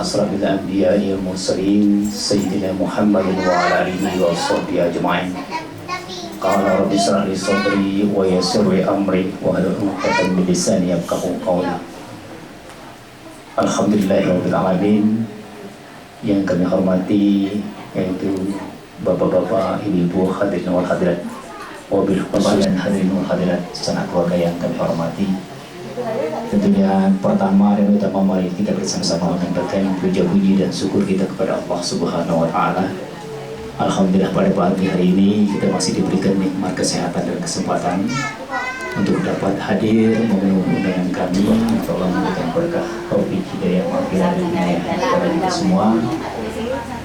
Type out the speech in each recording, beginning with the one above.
أشرف الأنبياء والمرسلين سيدنا محمد وعلى آله وصحبه أجمعين. قال رب اشرح لي صدري ويسر لي أمري واحلل عقدة من لساني يفقهوا قولي. Alhamdulillahirabbil alamin. Yang kami hormati yaitu bapak-bapak, ibu-ibu, hadirin wal hadirat, wabil khusus dan hadirin wal hadirat secara keluarga yang kami hormati. Tentunya pertama dan utama mari kita bersama-sama menyampaikan puja-puji dan syukur kita kepada Allah Subhanahu wa taala. Alhamdulillah pada pagi hari ini kita masih diberikan nikmat kesehatan dan kesempatan untuk dapat hadir memenuhi undangan kami. Allah memberikan berkah taufik hidayah maghfirah dan hidayah kepada kita semua,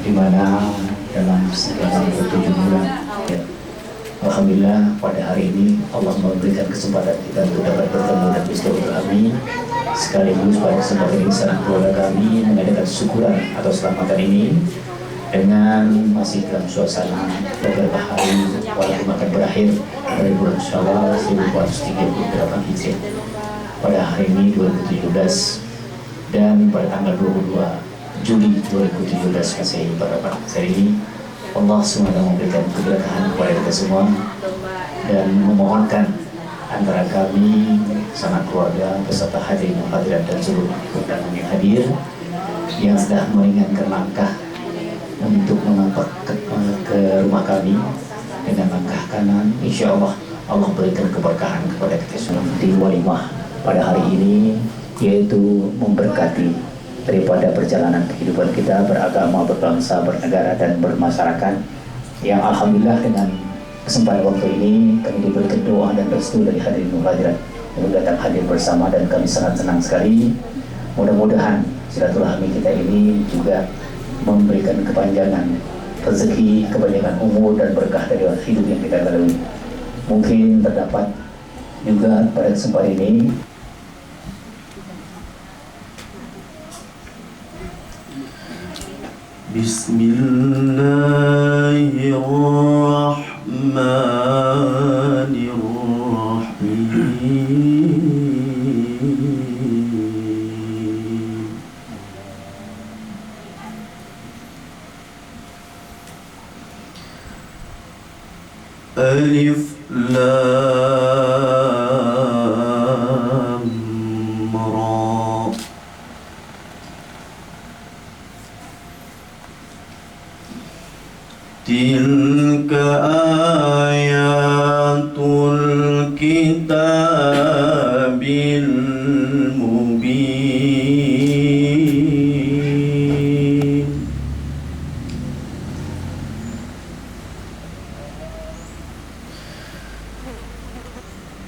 di mana dalam segala 7 bulan alhamdulillah pada hari ini Allah memberikan kesempatan kita untuk dapat bertemu dan bersilaturahmi, sekaligus pada kesempatan ini sanak keluarga kami mengadakan syukuran atau selamatan ini dengan masih dalam suasana beberapa hari walaupun akan berakhir pada bulan Syawal 1438 Hijriah pada hari ini 2017 dan pada tanggal 22 Juli 2017 Masehi pada hari ini Allah SWT memberikan keberkahan kepada kita semua dan memohonkan antara kami sanak keluarga beserta hadirin hadirat dan seluruh undangan yang hadir yang sudah meringankan langkah untuk menampak ke rumah kami dengan langkah kanan. Insya Allah Allah berikan keberkahan kepada kita semua di walimah pada hari ini, yaitu memberkati daripada perjalanan kehidupan kita beragama, berbangsa, bernegara dan bermasyarakat, yang alhamdulillah dengan kesempatan waktu ini kami diberikan doa dan restu dari hadirin hadirat yang datang hadir bersama, dan kami sangat senang sekali. Mudah-mudahan silaturahmi kita ini juga memberikan kepanjangan rezeki, kepanjangan umur dan berkah dari hidup yang kita lalui. Mungkin terdapat juga pada kesempatan ini Bismillahirrahmanirrahim. Alif Lam Ra. Tilka ayatul kitabil mubin.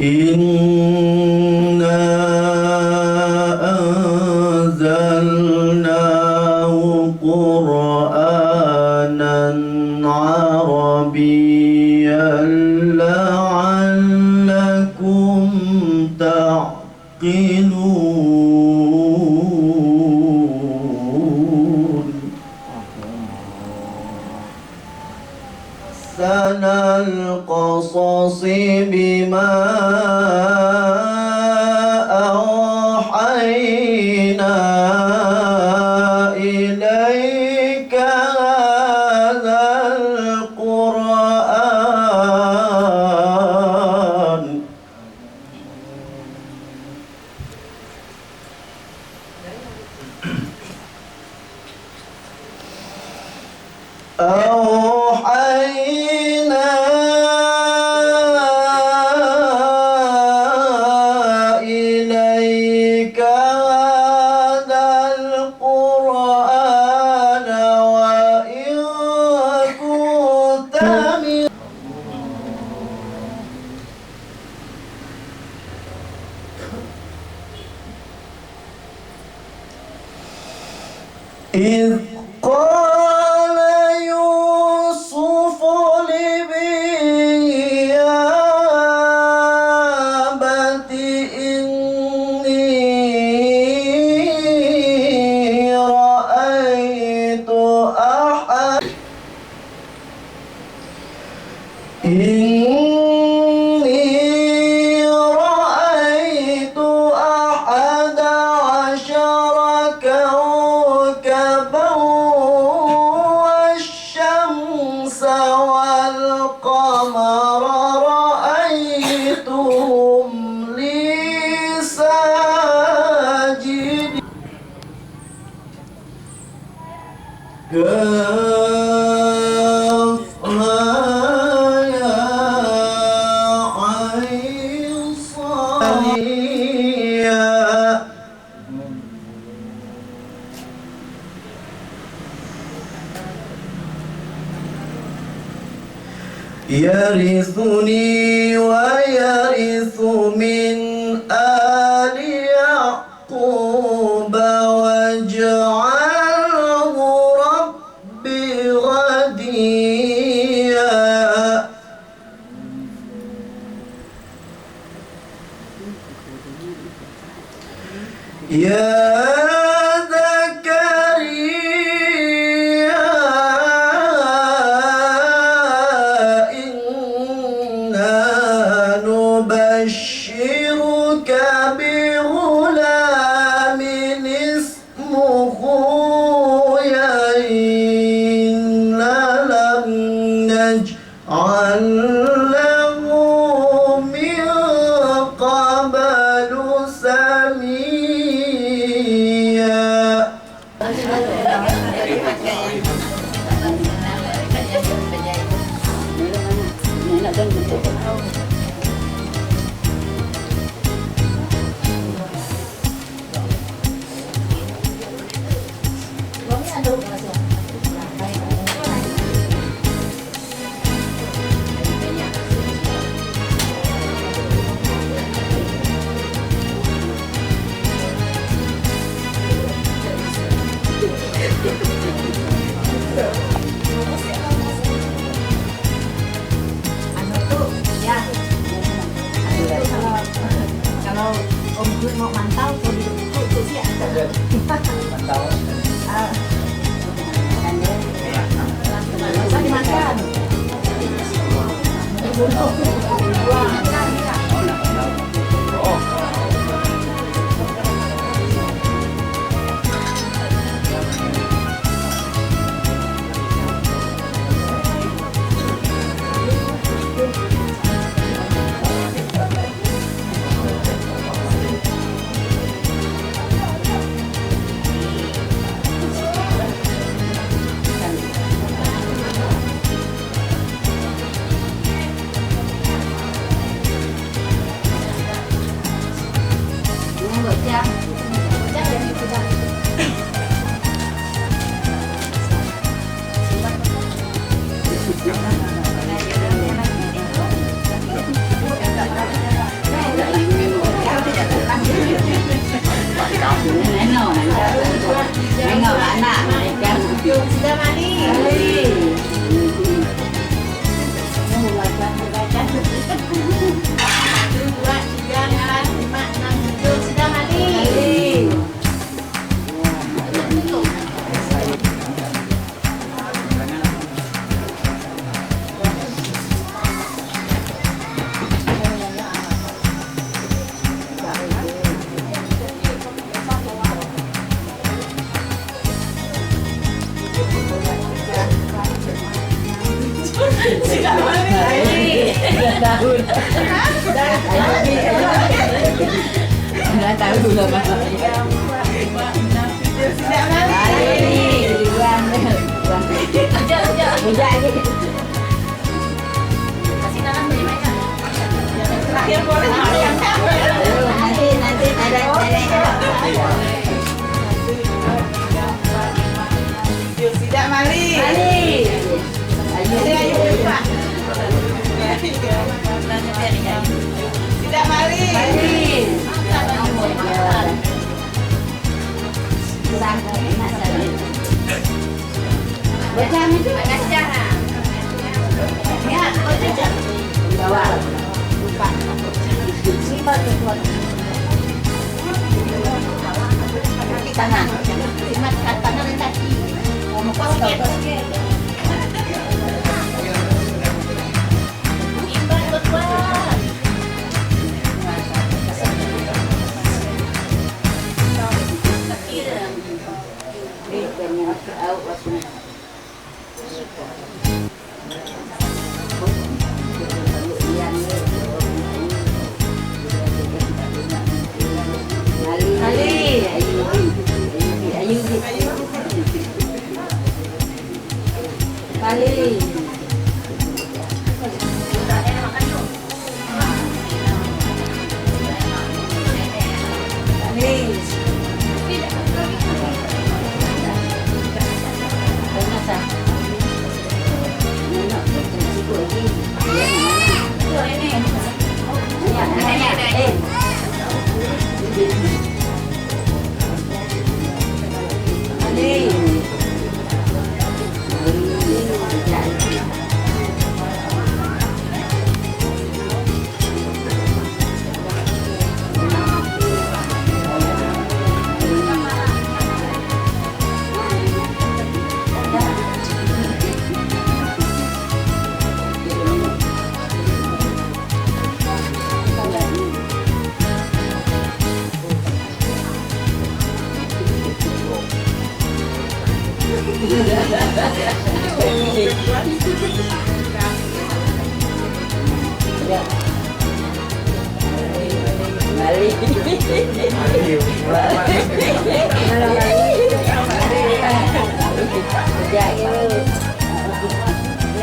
Inna anzalnahu Qur'anan Arabiyyan la'allakum ta'qilun. Sanal qasasi bima awhayna ilaika hadzal Qur'an awhayna ilaika hadzal Qur'an wa in kunta min إذ قال يوسف لابنه يا أبت إني رأيت أحد عشر كوكبا يرثني ويرث من آل يعقوب واجعله رب غديا يا زكريا إنا نبشرك بغلام اسمه يحيى لم نجعل له من قبل سميا. Kalau Om Gun mau mantau, mau di buku sih ya. Mantau. Bisa dimakan. Sudah mandi. Sudah mandi. Nggak tahu juga Pak. Terakhir boleh Nanti Tidak mali. Tidak mali. Baca itu baca. Ya, baca. Bawa. Lupa. Simpan keluar. Kaki kanan. Simpan kanan dan kaki. Mau kosket. Simpan keluar.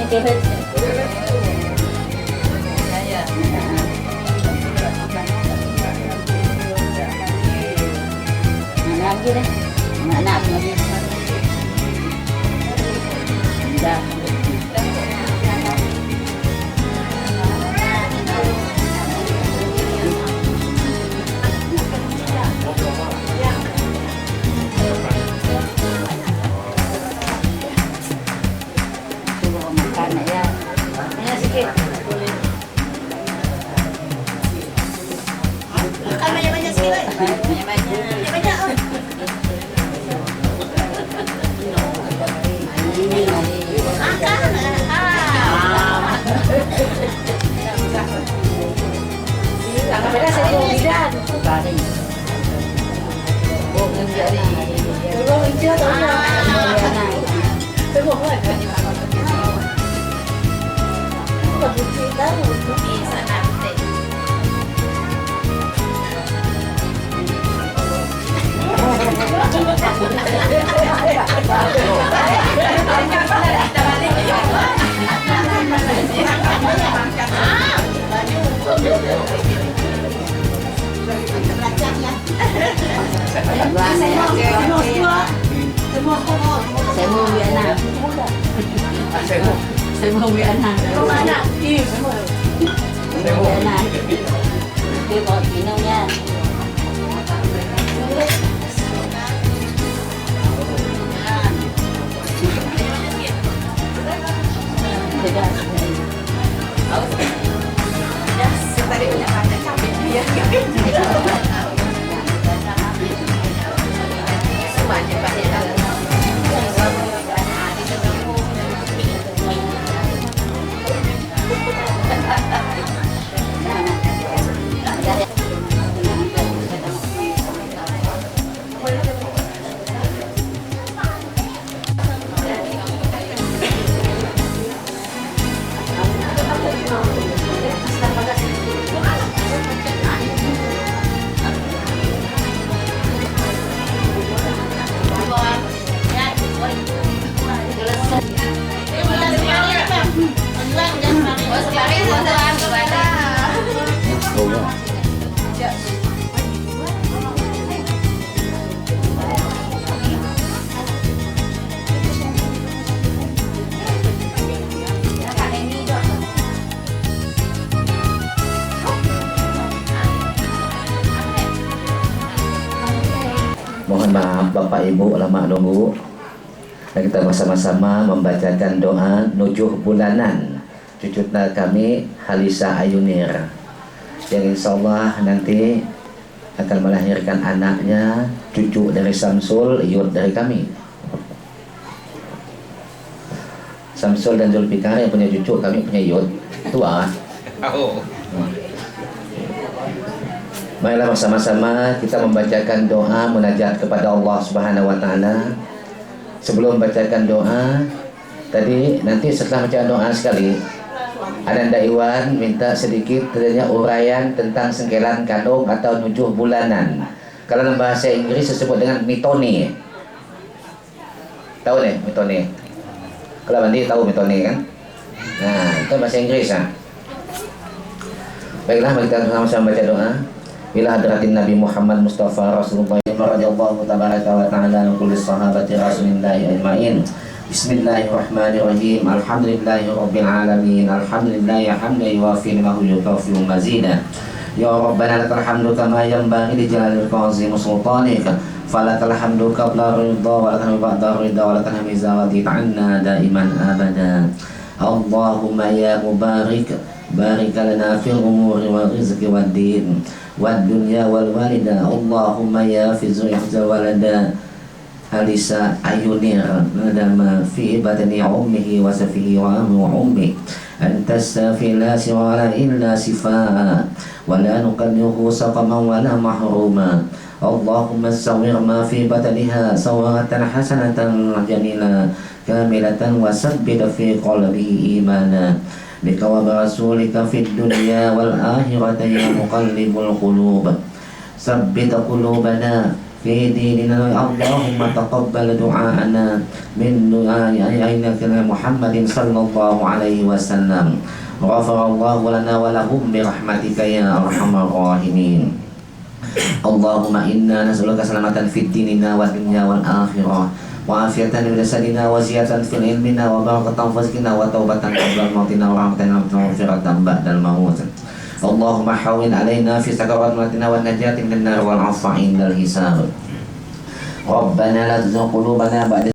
Mana lagi deh? Mana lagi? Dah. Makan ya. Ini sikit. Banyak-banyak sikit. Banyak-banyak. Beda saya mau bidan. Tadi. Oh, menjadi. Dulu hijau tahu ya. Semua kan. Enggak butuh tahu. Bisa nanti. Saya mau Vietnam. Saya mau Vietnam. Mana? Vietnam. Dia bawa minumnya. Mohon maaf Bapak Ibu lama nunggu. Dan kita bersama-sama membacakan doa nujuh bulanan cucunya kami Halisa Ayunir yang insya Allah nanti akan melahirkan anaknya, cucu dari Samsul, Yud dari kami. Samsul dan Zulfikar yang punya cucu, kami punya Yud. Tua. Marilah bersama-sama kita membacakan doa munajat kepada Allah Subhanahu wa taala. Sebelum membacakan doa, tadi nanti setelah baca doa sekali, Ananda Iwan minta sedikit tanya uraian tentang sengkelan kandung atau nujuh bulanan. Kalau dalam bahasa Inggris disebut dengan mitoni. Tahu nih mitoni? Kalau Bandi tahu mitoni kan? Nah, itu bahasa Inggris ya. Baiklah, mari kita sama-sama baca doa. Ila hadratin Nabi Muhammad Mustafa Rasulullah radhiyallahu tabaraka wa ta'ala an kulli sahabati rasulillahi ajmain. Bismillahirrahmanirrahim. Alhamdulillahi rabbil alamin. Alhamdulillahi hamdan yuwafi ni'mahu yukafi mazida. Ya Rabbana lakal hamdu kama yanbaghi li jalalil azim sultanika. Falakal hamdu qabla ridha wa lakal hamdu ba'da ridha wa lakal hamdu zawadi ta'anna daiman abada. Allahumma ya mubarik barik lana fil umuri wal rizqi wad din wad dunya wal walida. Allahumma ya fi zuriyati walada Halisa Ayunir nadama fi batni ummihi wa safihi wa ammi wa ummi anta safila siwala illa sifa wa la nuqaddihu saqama wa la mahruma. Allahumma sawir ma fi batniha sawatan hasanatan jamila kamilatan wa sabbit fi qalbihi imana bika wa rasulika fid dunya wal akhirati ya muqallibul qulub sabbit qulubana في ديننا اللهم تقبل دعاءنا من دعاء أئمتنا محمد صلى الله عليه وسلم غفر الله لنا ولهم برحمتك يا أرحم الراحمين اللهم إنا نسألك سلامة في ديننا والدنيا والآخرة وعافية من جسدنا وزيادة في علمنا وبركة في رزقنا وتوبة قبل موتنا ورحمة ومغفرة بعد الموت اللهم حول علينا في سكرات موتنا والنجاة من النار والعفو عند الحساب ربنا لا تزغ قلوبنا بعد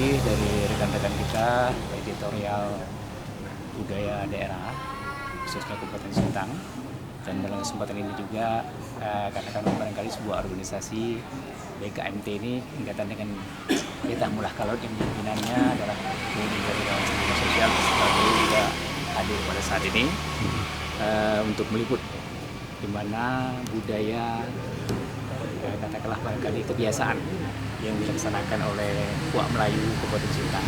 dari rekan-rekan kita editorial budaya daerah khususnya Kabupaten Sintang, dan dalam kesempatan ini juga katakan barangkali sebuah organisasi BKMT ini berkaitan dengan Beta Mulah Kalot yang pimpinannya adalah dari Dewan Seniman Sosial sebagai juga hadir pada saat ini untuk meliput di mana budaya katakanlah barangkali kebiasaan yang dilaksanakan oleh Puak Melayu Kabupaten Sintang.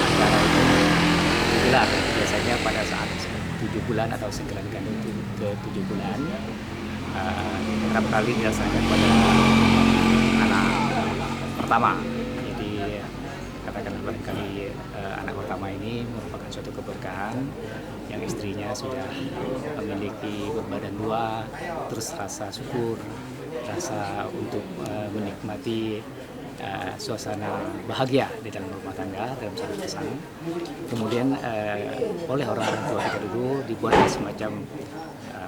Acara itu digelar biasanya pada saat 7 bulan atau segera kali ke 7 bulan. Kerap kali dilaksanakan pada anak pertama. Jadi katakanlah barangkali anak pertama ini merupakan suatu keberkahan yang istrinya sudah memiliki berbadan dua, terus rasa syukur, rasa untuk menikmati suasana bahagia di dalam rumah tangga dalam satu pasangan. Kemudian oleh orang tua kita dulu dibuat semacam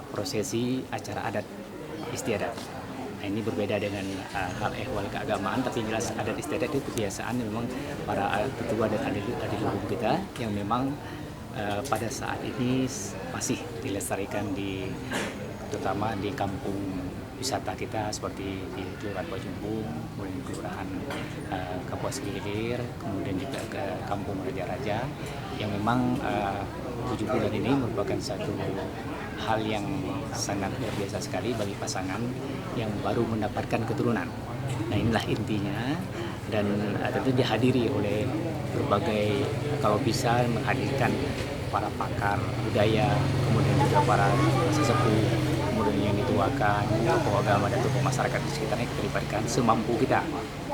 prosesi acara adat istiadat. Nah, ini berbeda dengan hal ehwal keagamaan, tapi jelas adat istiadat itu kebiasaan yang memang para tetua dan adiluhung kita yang memang pada saat ini masih dilestarikan terutama di kampung wisata kita seperti di Kelurahan Bajumbung, kemudian Kelurahan Kapuas Gilir, kemudian juga ke Kampung Raja-Raja yang memang 7 bulan ini merupakan satu hal yang sangat luar biasa sekali bagi pasangan yang baru mendapatkan keturunan. Nah, inilah intinya, dan tentu dihadiri oleh berbagai, kalau bisa menghadirkan para pakar budaya, kemudian juga para sesepuh, kemudian yang dituakan, tokoh agama dan tokoh masyarakat di sekitarnya kita libatkan semampu kita.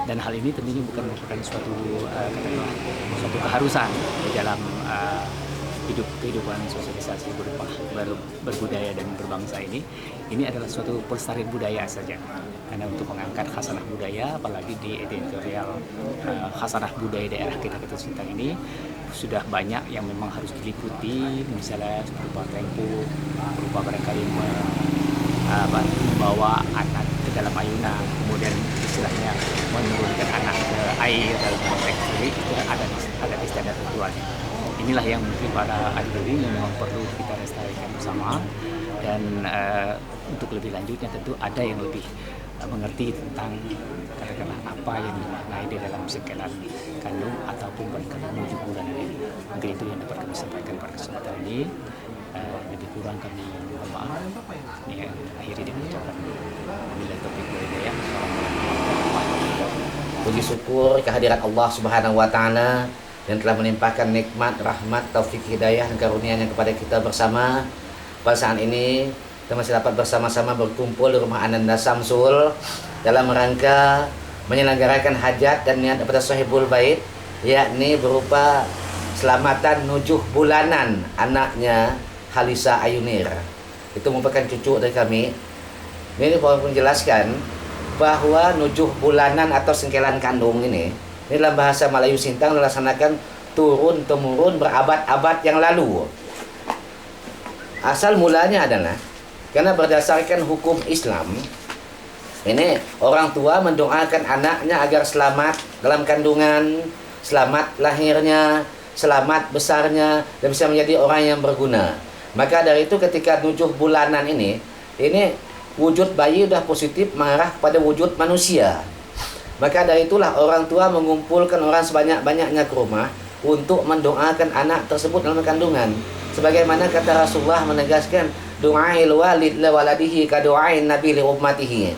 Dan hal ini tentunya bukan merupakan suatu keharusan di dalam kehidupan sosialisasi berbudaya dan berbangsa ini. Ini adalah suatu pelestarian budaya saja, karena untuk mengangkat khasanah budaya, apalagi di editorial khasanah budaya daerah kita Sintang ini sudah banyak yang memang harus diliputi, misalnya berupa tempo, berupa barangkali membawa anak ke dalam ayunan, kemudian istilahnya menurunkan anak ke air dalam konteks ini, itu ada istiadat ritualnya. Inilah yang mungkin para adiluhung yang memang perlu kita lestarikan bersama, dan untuk lebih lanjutnya tentu ada yang lebih mengerti tentang katakanlah apa yang dimaknai di dalam sengkelan kandung ataupun barangkali menuju bulan ini. Mungkin itu yang dapat kami sampaikan pada kesempatan ini. Lebih kurang kami mohon maaf. Ini akhiri dengan ucapan bila topik hidayah. Puji syukur kehadirat Allah Subhanahu wa taala yang telah melimpahkan nikmat, rahmat, taufik, hidayah, dan karunia-Nya kepada kita bersama. Pada saat ini kita masih dapat bersama-sama berkumpul di rumah Ananda Samsul dalam rangka menyelenggarakan hajat dan niat kepada sahibul bait, yakni berupa selamatan 7 bulanan anaknya Halisa Ayunir. Itu merupakan cucu dari kami. Ini mau menjelaskan bahwa 7 bulanan atau sengkelan kandung ini dalam bahasa Melayu Sintang dilaksanakan turun-temurun berabad-abad yang lalu. Asal mulanya adalah karena berdasarkan hukum Islam, ini orang tua mendoakan anaknya agar selamat dalam kandungan, selamat lahirnya, selamat besarnya, dan bisa menjadi orang yang berguna. Maka dari itu ketika 7 bulanan ini wujud bayi sudah positif mengarah kepada wujud manusia. Maka dari itulah orang tua mengumpulkan orang sebanyak-banyaknya ke rumah untuk mendoakan anak tersebut dalam kandungan. Sebagaimana kata Rasulullah menegaskan, doail walid li waladihi ka doain nabi li ummatihi.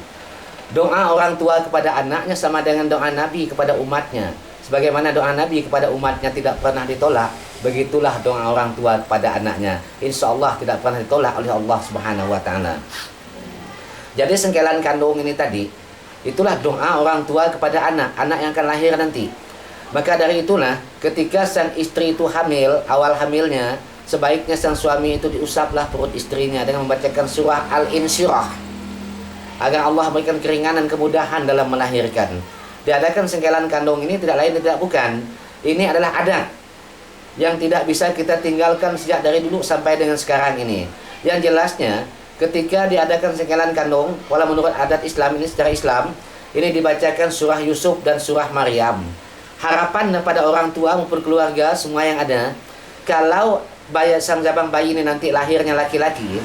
Doa orang tua kepada anaknya sama dengan doa Nabi kepada umatnya. Sebagaimana doa Nabi kepada umatnya tidak pernah ditolak, begitulah doa orang tua kepada anaknya. Insya Allah tidak pernah ditolak oleh Allah Subhanahu wa Ta'ala. Jadi sengkelan kandung ini tadi, itulah doa orang tua kepada anak yang akan lahir nanti. Maka dari itulah ketika sang istri itu hamil, awal hamilnya, sebaiknya sang suami itu diusaplah perut istrinya dengan membacakan surah Al-Insyirah agar Allah memberikan keringanan, kemudahan dalam melahirkan. Diadakan sengkelan kandung ini tidak lain tidak bukan, ini adalah adat yang tidak bisa kita tinggalkan sejak dari dulu sampai dengan sekarang ini. Yang jelasnya ketika diadakan sengkelan kandung, walau menurut adat Islam ini secara Islam, ini dibacakan surah Yusuf dan surah Maryam. Harapan kepada orang tua maupun keluarga semua yang ada, kalau sang jabang bayi ini nanti lahirnya laki-laki,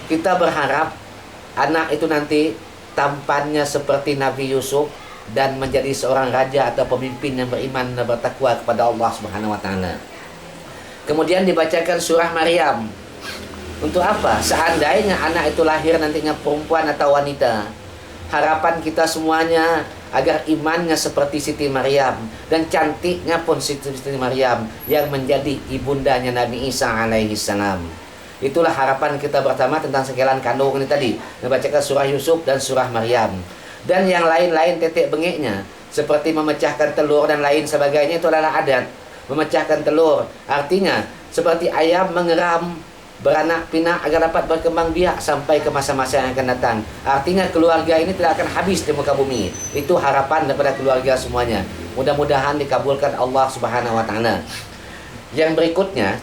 kita berharap anak itu nanti tampannya seperti Nabi Yusuf dan menjadi seorang raja atau pemimpin yang beriman dan bertakwa kepada Allah Subhanahu wa Ta'ala. Kemudian dibacakan surah Maryam. Untuk apa? Seandainya anak itu lahir nantinya perempuan atau wanita, harapan kita semuanya agar imannya seperti Siti Maryam dan cantiknya pun Siti Maryam yang menjadi ibundanya Nabi Isa alaihi salam. Itulah harapan kita pertama tentang sengkelan kandung ini tadi, membacakan surah Yusuf dan surah Maryam. Dan yang lain-lain tetek bengeknya seperti memecahkan telur dan lain sebagainya, itu adalah adat. Memecahkan telur artinya seperti ayam mengeram beranak pinak agar dapat berkembang biak sampai ke masa-masa yang akan datang. Artinya keluarga ini tidak akan habis di muka bumi. Itu harapan daripada keluarga semuanya. Mudah-mudahan dikabulkan Allah Subhanahu wa Ta'ala. Yang berikutnya,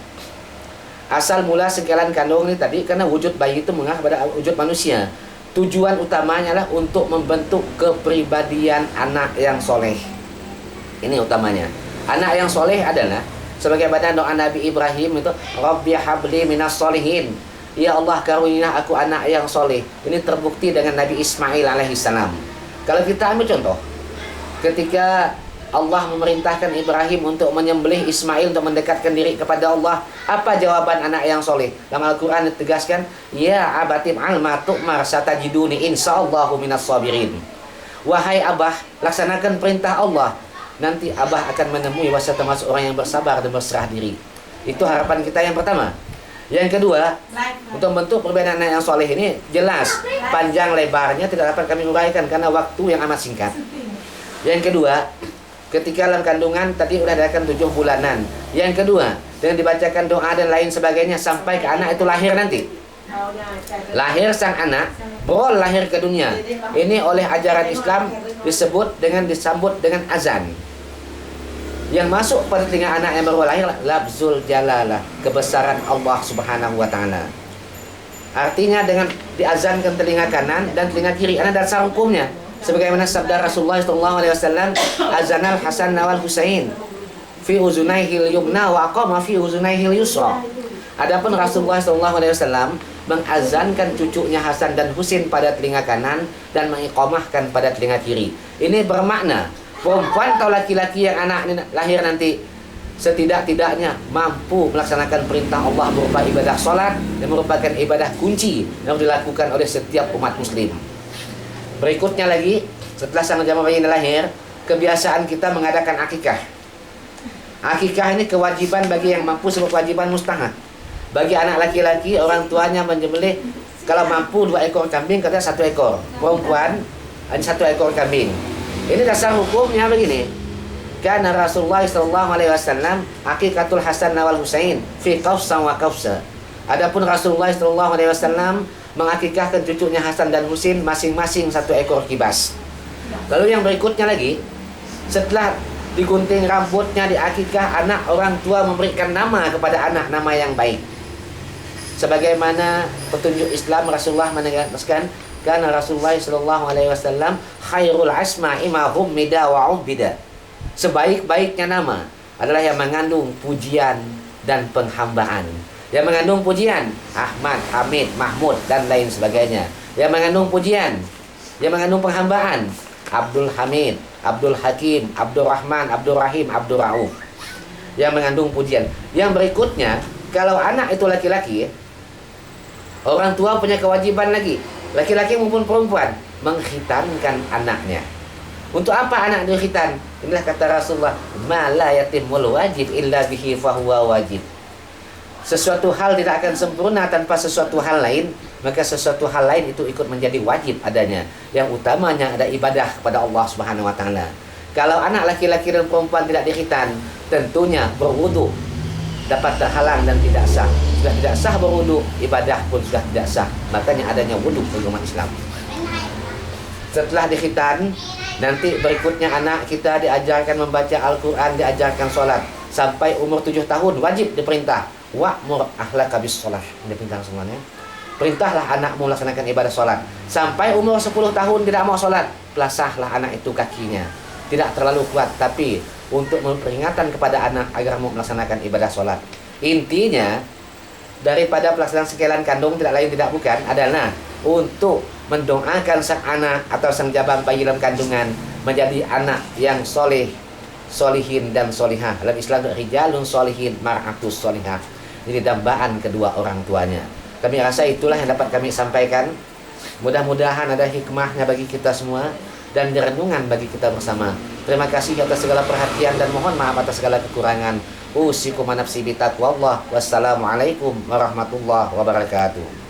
asal mula sengkelan kandung ini tadi karena wujud bayi itu mengarah pada wujud manusia. Tujuan utamanya adalah untuk membentuk kepribadian anak yang soleh. Ini utamanya. Anak yang soleh adalah sebagaimana doa Nabi Ibrahim itu, Rabbi habli minas solihin. Ya Allah, karunialah aku anak yang soleh. Ini terbukti dengan Nabi Ismail alaihissalam. Kalau kita ambil contoh, ketika Allah memerintahkan Ibrahim untuk menyembelih Ismail untuk mendekatkan diri kepada Allah, apa jawaban anak yang soleh? Dalam Al-Quran ditegaskan, Ya abatim alma tu'mar satajiduni insyaallahu minas sabirin. Wahai abah, laksanakan perintah Allah, nanti abah akan menemui wasa termasuk orang yang bersabar dan berserah diri. Itu harapan kita yang pertama. Yang kedua, untuk membentuk perbedaan anak yang soleh ini jelas panjang lebarnya tidak dapat kami uraikan karena waktu yang amat singkat. Yang kedua, ketika dalam kandungan tadi sudah adakan 7 bulanan. Yang kedua, dengan dibacakan doa dan lain sebagainya sampai ke anak itu lahir nanti. Lahir sang anak, berol lahir ke dunia. Ini oleh ajaran Islam disambut dengan azan. Yang masuk pada telinga anak yang baru lahir labzul jalalah, kebesaran Allah Subhanahu wa Ta'ala. Artinya dengan diazankan telinga kanan dan telinga kiri, ada dasar hukumnya. Sebagaimana sabda Rasulullah SAW, azanal Hasan wal Husain fi uzunaihil yumna wa aqama fi uzunaihil yusra. Adapun Rasulullah SAW mengazankan cucunya Hasan dan Husain pada telinga kanan dan mengiqamahkan pada telinga kiri. Ini bermakna perempuan atau laki-laki yang anak lahir nanti setidak-tidaknya mampu melaksanakan perintah Allah berupa ibadah sholat yang merupakan ibadah kunci yang dilakukan oleh setiap umat muslim. Berikutnya lagi, setelah sang jamaah bayi lahir, kebiasaan kita mengadakan akikah. Akikah ini kewajiban bagi yang mampu, sebab kewajiban mustahab. Bagi anak laki-laki, orang tuanya menyembelih kalau mampu 2 ekor kambing, kata 1 ekor. Perempuan 1 ekor kambing. Ini dasar hukumnya begini. Karena Rasulullah SAW akikatul Hasan wal Husain fi qafsa wa qafsa. Adapun Rasulullah SAW mengakikahkan cucunya Hasan dan Husain masing-masing 1 ekor kibas. Lalu yang berikutnya lagi, setelah digunting rambutnya, diakikah, anak orang tua memberikan nama kepada anak, nama yang baik. Sebagaimana petunjuk Islam, Rasulullah menegaskan, karena Rasulullah SAW khairul asma'i ma hummida wa ubida. Sebaik-baiknya nama adalah yang mengandung pujian dan penghambaan. Yang mengandung pujian, Ahmad, Hamid, Mahmud, dan lain sebagainya. Yang mengandung pujian, yang mengandung penghambaan, Abdul Hamid, Abdul Hakim, Abdul Rahman, Abdul Rahim, Abdul Rauf. Yang mengandung pujian. Yang berikutnya, kalau anak itu laki-laki, orang tua punya kewajiban lagi, laki-laki maupun perempuan, mengkhitankan anaknya. Untuk apa anak dikhitan? Inilah kata Rasulullah, ma la yatimul wajib illa bihi fahuwa wajib. Sesuatu hal tidak akan sempurna tanpa sesuatu hal lain, maka sesuatu hal lain itu ikut menjadi wajib adanya. Yang utamanya ada ibadah kepada Allah Subhanahu wa taala. Kalau anak laki-laki dan perempuan tidak dikhitan, tentunya berwudu dapat terhalang dan tidak sah. Sudah tidak sah berwudu, ibadah pun sudah tidak sah. Makanya adanya wudu di umat Islam. Setelah dikhitan, nanti berikutnya anak kita diajarkan membaca Al-Quran, diajarkan sholat. Sampai umur 7 tahun wajib diperintah, wa'mur ahlaka bis sholat. Diperintah semuanya. Perintahlah anakmu melaksanakan ibadah sholat. Sampai umur 10 tahun tidak mau sholat, pelasahlah anak itu kakinya. Tidak terlalu kuat, tapi untuk memperingatan kepada anak agar mau melaksanakan ibadah sholat. Intinya, daripada pelaksanaan sekalian kandung tidak lain tidak bukan adalah untuk mendoakan sang anak atau sang jabang bayi dalam kandungan menjadi anak yang soleh, solihin dan solihah. Dalam Islam, rijalun solihin mar'atus solihah. Ini dambaan kedua orang tuanya. Kami rasa itulah yang dapat kami sampaikan. Mudah-mudahan ada hikmahnya bagi kita semua dan renungan bagi kita bersama. Terima kasih atas segala perhatian dan mohon maaf atas segala kekurangan. Usikum nafsi bitaqwallah. Wassalamualaikum warahmatullahi wabarakatuh.